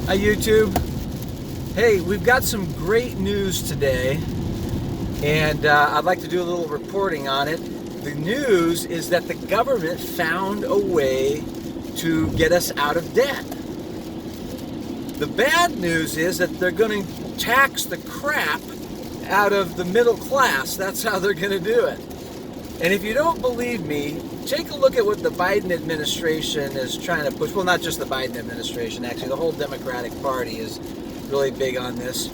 Hi YouTube. Hey, we've got some great news today, and I'd like to do a little reporting on it. The news is that the government found a way to get us out of debt. The bad news is that they're going to tax the crap out of the middle class. That's how they're going to do it. And if you don't believe me, take a look at what the Biden administration is trying to push. Well, not just the Biden administration, actually. The whole Democratic Party is really big on this.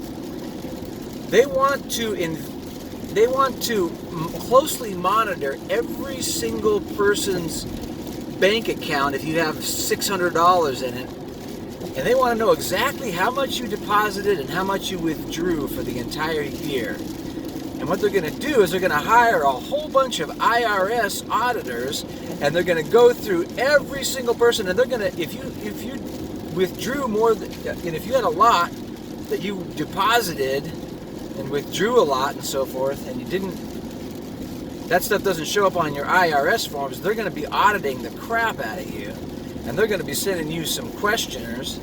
They want to closely monitor every single person's bank account if you have $600 in it. And they want to know exactly how much you deposited and how much you withdrew for the entire year. And what they're going to do is they're going to hire a whole bunch of IRS auditors, and they're going to go through every single person, and they're going to, if you withdrew more than, and if you had a lot that you deposited and withdrew a lot and so forth, and you didn't, that stuff doesn't show up on your IRS forms, they're going to be auditing the crap out of you, and they're going to be sending you some questionnaires,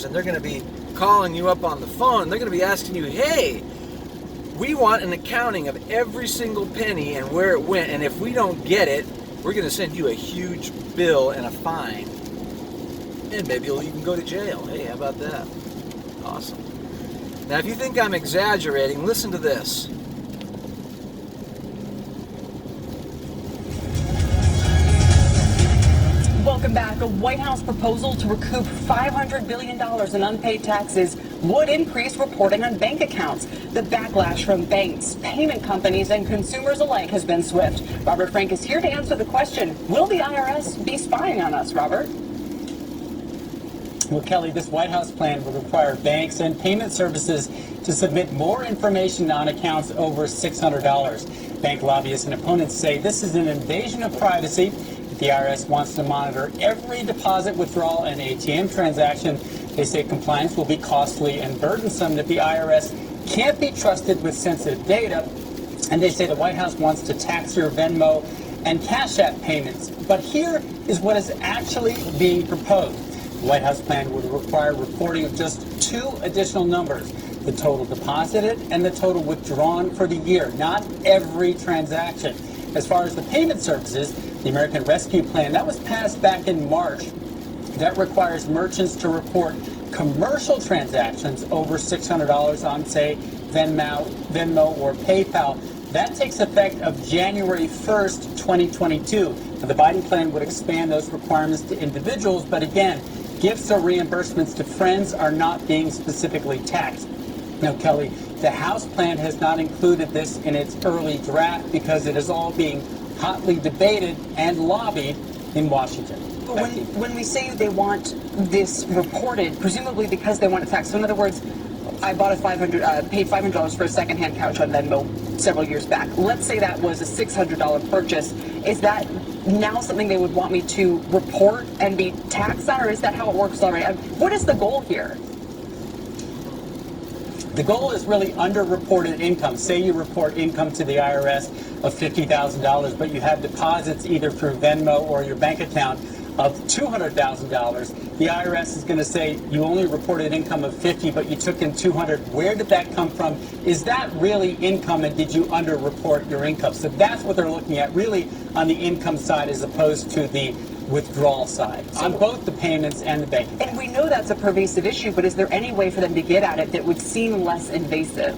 and they're going to be calling you up on the phone, and they're going to be asking you, hey, we want an accounting of every single penny and where it went, and if we don't get it, we're going to send you a huge bill and a fine. And maybe you'll even go to jail. Hey, how about that? Awesome. Now, if you think I'm exaggerating, listen to this. Welcome back. A White House proposal to recoup $500 billion in unpaid taxes would increase reporting on bank accounts. The backlash from banks, payment companies, and consumers alike has been swift. Robert Frank is here to answer the question, will the IRS be spying on us, Robert? Well, Kelly, this White House plan would require banks and payment services to submit more information on accounts over $600. Bank lobbyists and opponents say this is an invasion of privacy. The IRS wants to monitor every deposit, withdrawal, and ATM transaction. They say compliance will be costly and burdensome, that the IRS can't be trusted with sensitive data. And they say the White House wants to tax your Venmo and Cash App payments. But here is what is actually being proposed. The White House plan would require reporting of just two additional numbers: the total deposited and the total withdrawn for the year, not every transaction. As far as the payment services, the American Rescue Plan, that was passed back in March. That requires merchants to report commercial transactions over $600 on, say, Venmo or PayPal. That takes effect of January 1st, 2022. Now, the Biden plan would expand those requirements to individuals, but again, gifts or reimbursements to friends are not being specifically taxed. Now, Kelly, the House plan has not included this in its early draft because it is all being hotly debated and lobbied in Washington. When we say they want this reported, presumably because they want it taxed. So in other words, I bought paid $500 for a secondhand couch on Venmo several years back. Let's say that was a $600 purchase. Is that now something they would want me to report and be taxed on, or is that how it works already? What is the goal here? The goal is really underreported income. Say you report income to the IRS of $50,000, but you have deposits either through Venmo or your bank account of $200,000. The IRS is going to say you only reported income of $50,000, but you took in $200,000. Where did that come from? Is that really income, and did you underreport your income? So that's what they're looking at, really on the income side as opposed to the withdrawal side, on both the payments and the bank account. And we know that's a pervasive issue, but is there any way for them to get at it that would seem less invasive?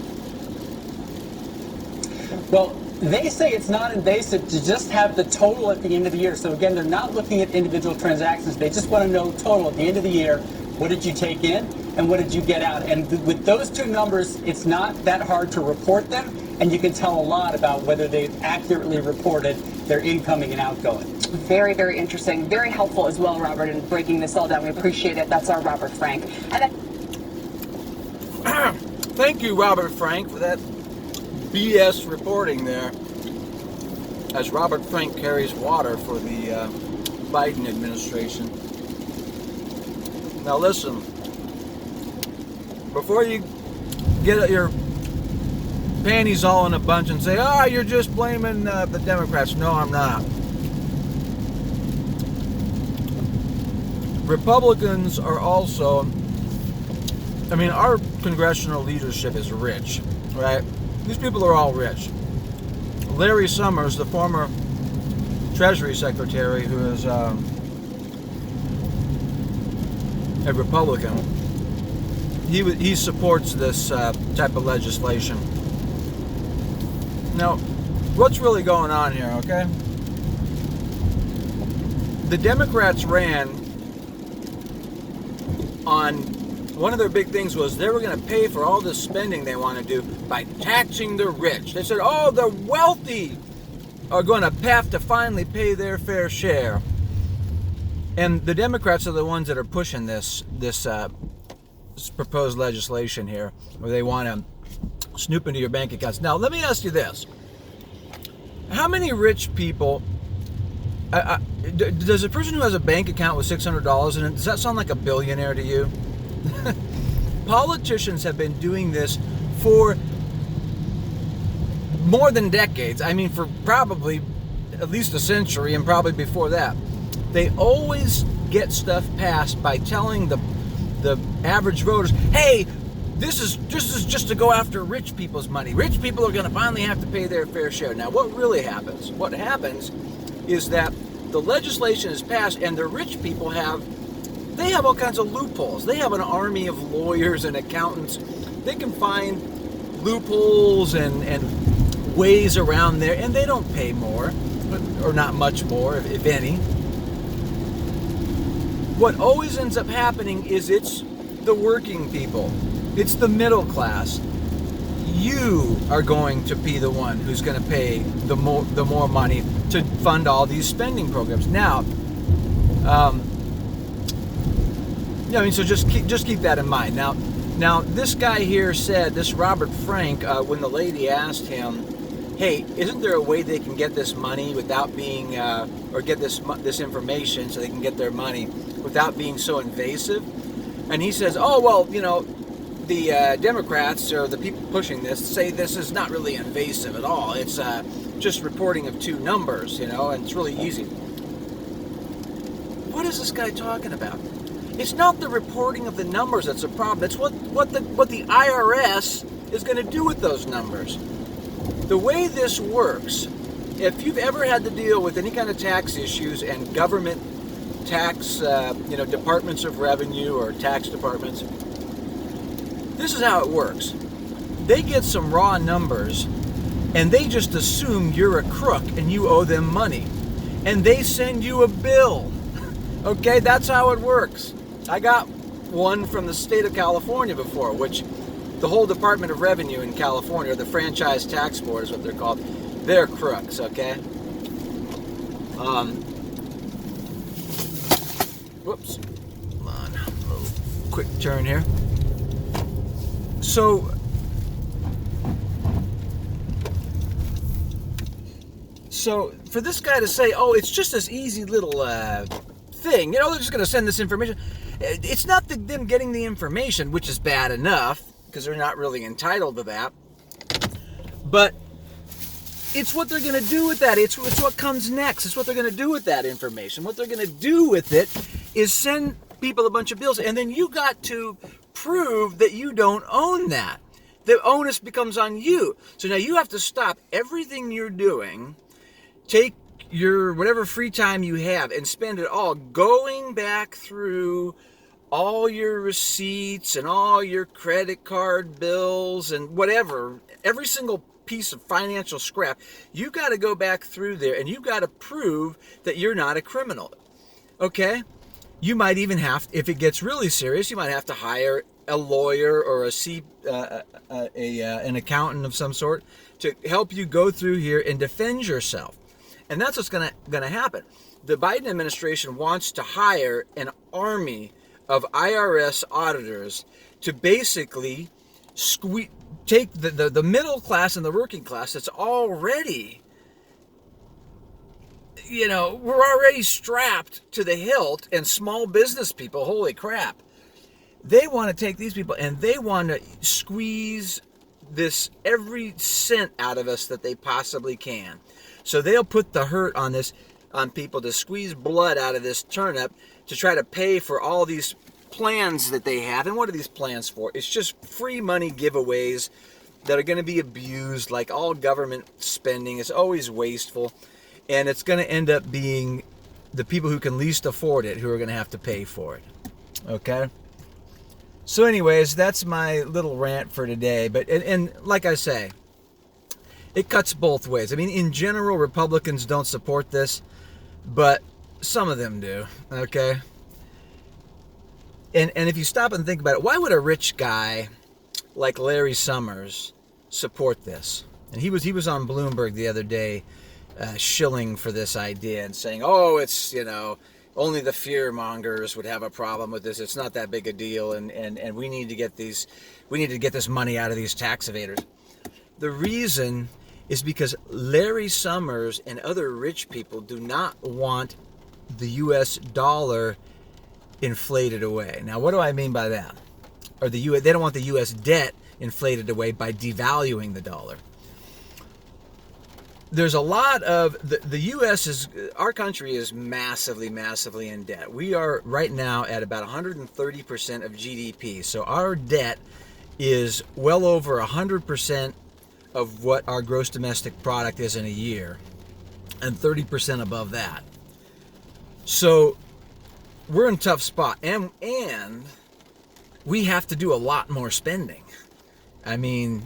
Well, they say it's not invasive to just have the total at the end of the year. So again, they're not looking at individual transactions. They just want to know total at the end of the year. What did you take in and what did you get out? And with those two numbers, it's not that hard to report them, and you can tell a lot about whether they've accurately reported their incoming and outgoing. Very, very interesting. Very helpful as well, Robert, in breaking this all down. We appreciate it. That's our Robert Frank. And Thank you, Robert Frank, for that BS reporting there, as Robert Frank carries water for the Biden administration. Now listen, before you get your panties all in a bunch and say, oh, you're just blaming the Democrats. No, I'm not. Republicans are also I mean, our congressional leadership is rich, right? These people are all rich. Larry Summers, the former Treasury Secretary, who is a Republican, he supports this type of legislation. Now, what's really going on here, okay? The Democrats ran on, one of their big things was they were going to pay for all this spending they want to do by taxing the rich. They said, oh, the wealthy are going to have to finally pay their fair share. And the Democrats are the ones that are pushing this proposed legislation here, where they want to snoop into your bank accounts. Now, let me ask you this. How many rich people, does a person who has a bank account with $600 in it, does that sound like a billionaire to you? Politicians have been doing this for more than decades. I mean, for probably at least a century, and probably before that. They always get stuff passed by telling the average voters, hey, this is just to go after rich people's money. Rich people are going to finally have to pay their fair share. Now, what really happens? What happens is that the legislation is passed, and the rich people have all kinds of loopholes. They have an army of lawyers and accountants. They can find loopholes and ways around there, and they don't pay more, or not much more, if any. What always ends up happening is it's the working people. It's the middle class. You are going to be the one who's going to pay the more money to fund all these spending programs. Now, so just keep that in mind. Now this guy here said, this Robert Frank, when the lady asked him, hey, isn't there a way they can get this money without being, or get this information so they can get their money without being so invasive? And he says, oh, well, the Democrats, or the people pushing this, say this is not really invasive at all. It's just reporting of two numbers, and it's really easy. What is this guy talking about? It's not the reporting of the numbers that's a problem. It's what the IRS is going to do with those numbers. The way this works, if you've ever had to deal with any kind of tax issues and government tax, departments of revenue or tax departments, this is how it works. They get some raw numbers, and they just assume you're a crook and you owe them money. And they send you a bill. Okay, that's how it works. I got one from the state of California before, which the whole Department of Revenue in California, or the Franchise Tax Board is what they're called, they're crooks, okay? Whoops. Come on. A little quick turn here. So for this guy to say, oh, it's just this easy little thing, they're just going to send this information. It's not them getting the information, which is bad enough, because they're not really entitled to that. But it's what they're going to do with that. It's what comes next. It's what they're going to do with that information. What they're going to do with it is send people a bunch of bills, and then you got to prove that you don't own that. The onus becomes on you. So now you have to stop everything you're doing, take your whatever free time you have, and spend it all going back through all your receipts and all your credit card bills and whatever, every single piece of financial scrap. You got to go back through there, and you got to prove that you're not a criminal. Okay? You might even have, if it gets really serious, you might have to hire a lawyer or an accountant of some sort to help you go through here and defend yourself. And that's what's going to happen. The Biden administration wants to hire an army of IRS auditors to basically take the middle class and the working class that's already, we're already strapped to the hilt, and small business people, holy crap. They want to take these people and they want to squeeze this every cent out of us that they possibly can. So they'll put the hurt on people to squeeze blood out of this turnip to try to pay for all these plans that they have. And what are these plans for? It's just free money giveaways that are going to be abused. Like all government spending is always wasteful, and it's going to end up being the people who can least afford it who are going to have to pay for it. Okay? So anyways, that's my little rant for today. But and like I say, it cuts both ways. I mean, in general, Republicans don't support this, but some of them do. Okay? And if you stop and think about it, why would a rich guy like Larry Summers support this? And he was on Bloomberg the other day shilling for this idea and saying, oh, it's, only the fear mongers would have a problem with this. It's not that big a deal, and we need to get this money out of these tax evaders. The reason is because Larry Summers and other rich people do not want the US dollar inflated away. Now, what do I mean by that? Or they don't want the US debt inflated away by devaluing the dollar. There's a lot of the US our country is massively in debt. We are right now at about 130% of GDP. So our debt is well over 100% of what our gross domestic product is in a year, and 30% above that. So we're in a tough spot, and we have to do a lot more spending. I mean,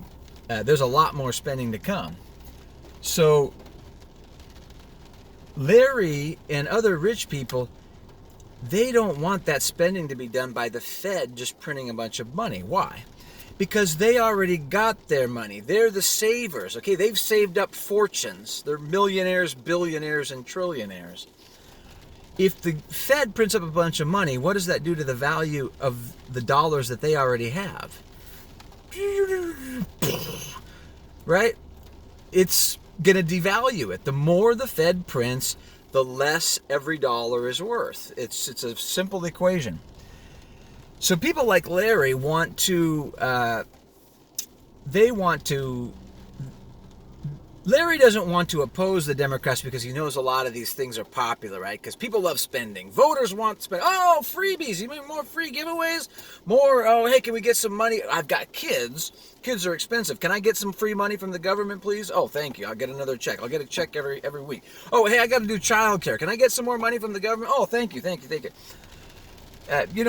there's a lot more spending to come. So Larry and other rich people, they don't want that spending to be done by the Fed just printing a bunch of money. Why? Because they already got their money. They're the savers. Okay, they've saved up fortunes. They're millionaires, billionaires, and trillionaires. If the Fed prints up a bunch of money, what does that do to the value of the dollars that they already have? Right? It's going to devalue it. The more the Fed prints, the less every dollar is worth. It's a simple equation. So people like Larry want to, Larry doesn't want to oppose the Democrats because he knows a lot of these things are popular, right? Because people love spending. Voters want spend. Oh, freebies. You mean more free giveaways? More, oh, hey, can we get some money? I've got kids. Kids are expensive. Can I get some free money from the government, please? Oh, thank you. I'll get another check. I'll get a check every week. Oh, hey, I got to do childcare. Can I get some more money from the government? Oh, thank you.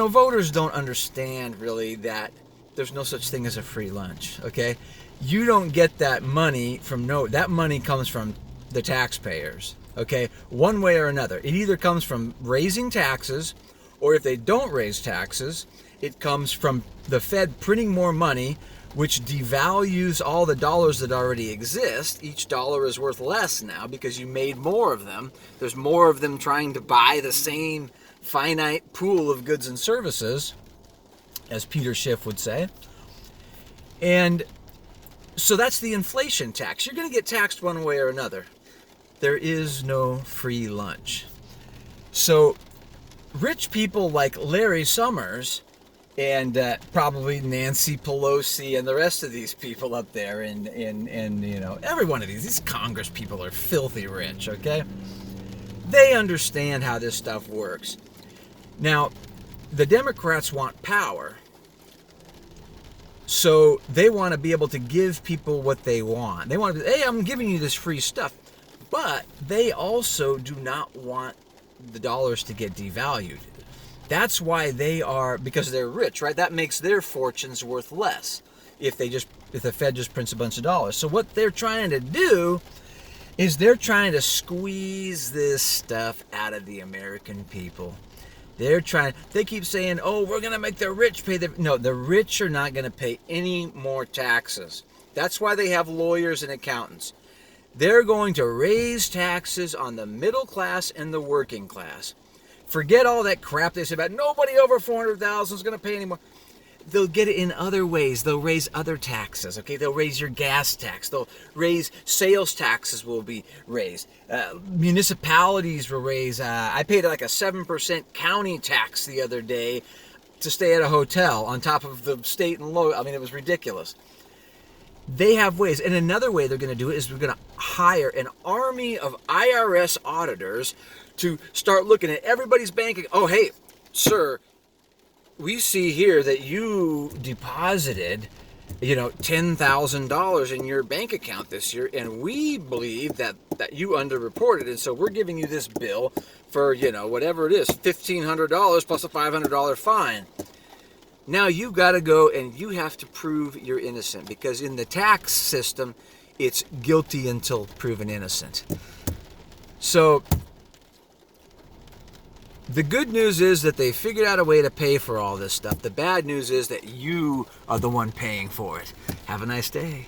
Voters don't understand really that there's no such thing as a free lunch, okay? You don't get that money that money comes from the taxpayers, okay? One way or another. It either comes from raising taxes, or if they don't raise taxes, it comes from the Fed printing more money, which devalues all the dollars that already exist. Each dollar is worth less now because you made more of them. There's more of them trying to buy the same finite pool of goods and services, as Peter Schiff would say. And so that's the inflation tax. You're going to get taxed one way or another. There is no free lunch. So rich people like Larry Summers and probably Nancy Pelosi and the rest of these people up there and every one of these Congress people are filthy rich, okay? They understand how this stuff works. Now, the Democrats want power. So they want to be able to give people what they want. They want to, hey, I'm giving you this free stuff. But they also do not want the dollars to get devalued. That's why because they're rich, right? That makes their fortunes worth less if the Fed just prints a bunch of dollars. So what they're trying to do is they're trying to squeeze this stuff out of the American people. They keep saying, oh, we're going to make the rich pay. No, the rich are not going to pay any more taxes. That's why they have lawyers and accountants. They're going to raise taxes on the middle class and the working class. Forget all that crap they say about nobody over 400,000 is going to pay anymore. They'll get it in other ways. They'll raise other taxes, okay? They'll raise your gas tax. They'll raise sales taxes will be raised. Municipalities will raise. I paid like a 7% county tax the other day to stay at a hotel on top of the state and local. I mean, it was ridiculous. They have ways. And another way they're going to do it is we're going to hire an army of IRS auditors to start looking at everybody's banking. Oh, hey, sir, we see here that you deposited, $10,000 in your bank account this year, and we believe that you underreported, and so we're giving you this bill for, whatever it is, $1,500 plus a $500 fine. Now you've got to go and you have to prove you're innocent, because in the tax system, it's guilty until proven innocent. So the good news is that they figured out a way to pay for all this stuff. The bad news is that you are the one paying for it. Have a nice day.